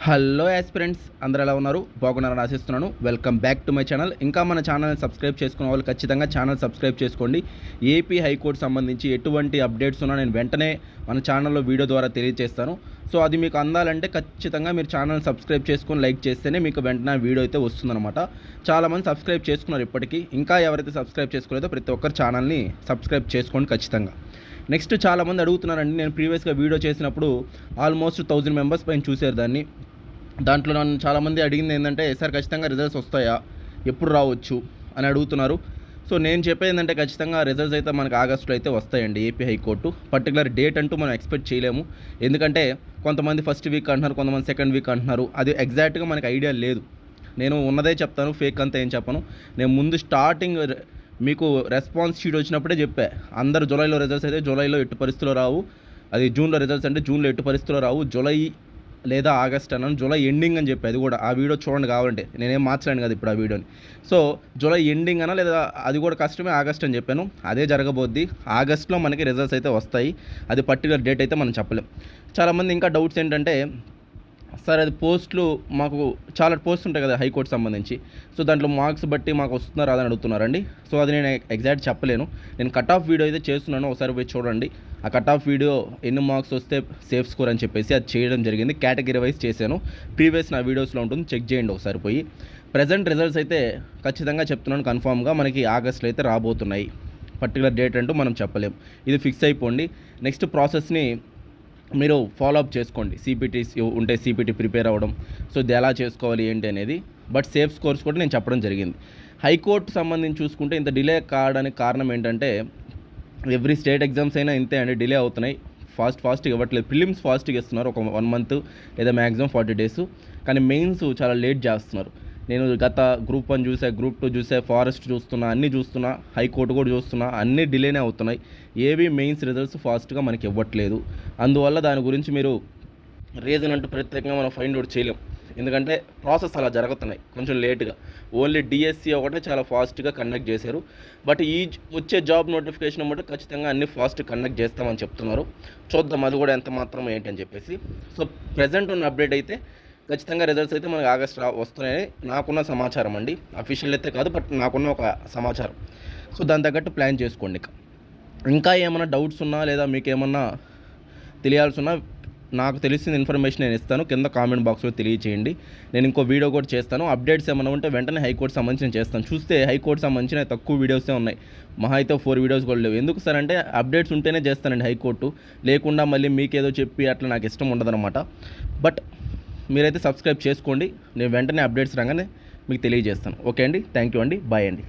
Hello aspirants, అందరూ ఎలా ఉన్నారు? బాగున్నారని ఆశిస్తున్నాను. Welcome back to my channel. ఇంకా మన ఛానల్ని సబ్స్క్రైబ్ చేసుకున్న వాళ్ళు ఖచ్చితంగా ఛానల్ సబ్స్క్రైబ్ చేసుకోండి. ఏపీ హైకోర్టు సంబంధించి ఎటువంటి అప్డేట్స్ ఉన్నా నేను వెంటనే మన ఛానల్లో వీడియో ద్వారా తెలియజేస్తాను. సో అది మీకు అందాలంటే ఖచ్చితంగా మీరు ఛానల్ సబ్స్క్రైబ్ చేసుకొని లైక్ చేస్తేనే మీకు వెంటనే వీడియో అయితే వస్తుందన్నమాట. చాలామంది సబ్స్క్రైబ్ చేసుకున్నారు ఇప్పటికీ. ఇంకా ఎవరైతే సబ్స్క్రైబ్ చేసుకోలేదో ప్రతి ఒక్కరు ఛానల్ని సబ్స్క్రైబ్ చేసుకోండి ఖచ్చితంగా. నెక్స్ట్ చాలామంది అడుగుతున్నారండి, నేను ప్రీవియస్గా వీడియో చేసినప్పుడు ఆల్మోస్ట్ 1000 మెంబర్స్ పైన చూశారు దాన్ని. దాంట్లో నన్ను చాలామంది అడిగింది ఏంటంటే, సార్ ఖచ్చితంగా రిజల్ట్స్ వస్తాయా, ఎప్పుడు రావచ్చు అని అడుగుతున్నారు. సో నేను చెప్పేది ఏంటంటే, ఖచ్చితంగా రిజల్ట్స్ అయితే మనకు ఆగస్టులో అయితే వస్తాయండి. ఏపీ హైకోర్టు పర్టికులర్ డేట్ అంటూ మనం ఎక్స్పెక్ట్ చేయలేము. ఎందుకంటే కొంతమంది ఫస్ట్ వీక్ అంటున్నారు, కొంతమంది సెకండ్ వీక్ అంటున్నారు. అది ఎగ్జాక్ట్గా మనకు ఐడియా లేదు. నేను ఉన్నదే చెప్తాను, ఫేక్ అంతా ఏం చెప్పను. నేను ముందు స్టార్టింగ్ మీకు రెస్పాన్స్ షీట్ వచ్చినప్పుడే చెప్పా, అందరు జూలైలో రిజల్ట్స్ అయితే జూలైలో ఎట్టి పరిస్థితుల్లో రావు, అది జూన్లో రిజల్ట్స్ అంటే జూన్లో ఎట్టి పరిస్థితుల్లో రావు, జూలై లేదా ఆగస్ట్ అన్నాను. జూలై ఎండింగ్ అని చెప్పి అది కూడా ఆ వీడియో చూడండి కావాలంటే, నేనేం మార్చలేను కదా ఇప్పుడు ఆ వీడియోని. సో జూలై ఎండింగ్ అన్నా లేదా అది కూడా కష్టమే, ఆగస్ట్ అని చెప్పాను. అదే జరగబోద్ది. ఆగస్ట్లో మనకి రిజల్ట్స్ అయితే వస్తాయి. అది పర్టికులర్ డేట్ అయితే మనం చెప్పలేం. చాలామంది ఇంకా డౌట్స్ ఏంటంటే, సార్ అది పోస్టులు మాకు చాలా పోస్టులు ఉంటాయి కదా హైకోర్టు సంబంధించి, సో దాంట్లో మార్క్స్ బట్టి మాకు వస్తున్నారా అని అడుగుతున్నారండి. సో అది నేను ఎగ్జాక్ట్ చెప్పలేను. నేను కట్ ఆఫ్ వీడియో అయితే చేస్తున్నాను, ఒకసారి పోయి చూడండి. ఆ కట్ ఆఫ్ వీడియో ఎన్ని మార్క్స్ వస్తే సేఫ్ స్కోర్ అని చెప్పేసి అది చేయడం జరిగింది. కేటగిరీ వైజ్ చేశాను. ప్రీవియస్ నా వీడియోస్లో ఉంటుంది, చెక్ చేయండి ఒకసారి పోయి. ప్రజెంట్ రిజల్ట్స్ అయితే ఖచ్చితంగా చెప్తున్నాను, కన్ఫామ్గా మనకి ఆగస్ట్లో అయితే రాబోతున్నాయి. పర్టికులర్ డేట్ అంటూ మనం చెప్పలేం, ఇది ఫిక్స్ అయిపోండి. నెక్స్ట్ ప్రాసెస్ని మీరు ఫాలో అప్ చేసుకోండి. సిపిటీస్ ఉంటే సిపిటీ ప్రిపేర్ అవ్వడం, సో ఇది ఎలా చేసుకోవాలి ఏంటి అనేది. బట్ సేఫ్ స్కోర్స్ కూడా నేను చెప్పడం జరిగింది. హైకోర్టు సంబంధించి చూసుకుంటే ఇంత డిలే కావడానికి కారణం ఏంటంటే, ఎవ్రీ స్టేట్ ఎగ్జామ్స్ అయినా ఇంతే అండి, డిలే అవుతున్నాయి. ఫాస్ట్గా ఇవ్వట్లేదు. ప్రిలిమ్స్ ఫాస్ట్గా ఇస్తున్నారు, ఒక 1 month లేదా మ్యాక్సిమం 40 days. కానీ మెయిన్స్ చాలా లేట్ చేస్తున్నారు. నేను గత గ్రూప్ 1 చూసా, గ్రూప్ 2 చూసా, ఫారెస్ట్ చూస్తున్నా, అన్నీ చూస్తున్నా, హైకోర్టు కూడా చూస్తున్నా, అన్నీ డిలేనే అవుతున్నాయి. ఏవి మెయిన్స్ రిజల్ట్స్ ఫాస్ట్గా మనకి ఇవ్వట్లేదు. అందువల్ల దాని గురించి మీరు రీజన్ అంటూ ప్రత్యేకంగా మనం ఫైండ్ అవుట్ చేయలేం. ఎందుకంటే ప్రాసెస్ అలా జరుగుతున్నాయి కొంచెం లేట్గా. ఓన్లీ డిఎస్సి ఒకటే చాలా ఫాస్ట్గా కండక్ట్ చేశారు. బట్ ఈ వచ్చే జాబ్ నోటిఫికేషన్ బట్టి ఖచ్చితంగా అన్ని ఫాస్ట్ కండక్ట్ చేస్తామని చెప్తున్నారు. చూద్దాం అది కూడా ఎంత మాత్రం ఏంటి అని చెప్పేసి. సో ప్రజెంట్ ఉన్న అప్డేట్ అయితే ఖచ్చితంగా రిజల్ట్స్ అయితే మనకి ఆగస్ట్ వస్తున్నాయని నాకున్న సమాచారం అండి. అఫీషియల్ అయితే కాదు, బట్ నాకున్న ఒక సమాచారం. సో దాని తగ్గట్టు ప్లాన్ చేసుకోండి. ఇంకా ఏమైనా డౌట్స్ ఉన్నా లేదా మీకు ఏమన్నా తెలియాల్సి ఉన్నా, నాకు తెలిసిన ఇన్ఫర్మేషన్ నేను ఇస్తాను, కింద కామెంట్ బాక్స్లో తెలియచేయండి. నేను ఇంకో వీడియో కూడా చేస్తాను. అప్డేట్స్ ఏమైనా ఉంటే వెంటనే హైకోర్టు సంబంధించి నేను చేస్తాను. చూస్తే హైకోర్టు సంబంధించిన తక్కువ వీడియోసే ఉన్నాయి, మహా అయితే 4 వీడియోస్ కూడా లేవు. ఎందుకు సార్ అంటే, అప్డేట్స్ ఉంటేనే చేస్తానండి హైకోర్టు, లేకుండా మళ్ళీ మీకేదో చెప్పి అట్లా నాకు ఇష్టం ఉండదన్నమాట. బట్ మీరైతే సబ్స్క్రైబ్ చేసుకోండి, నేను వెంటనే అప్డేట్స్ రాగానే మీకు తెలియజేస్తాను. ఓకే అండి, థ్యాంక్ యూ అండి, బాయ్ అండి.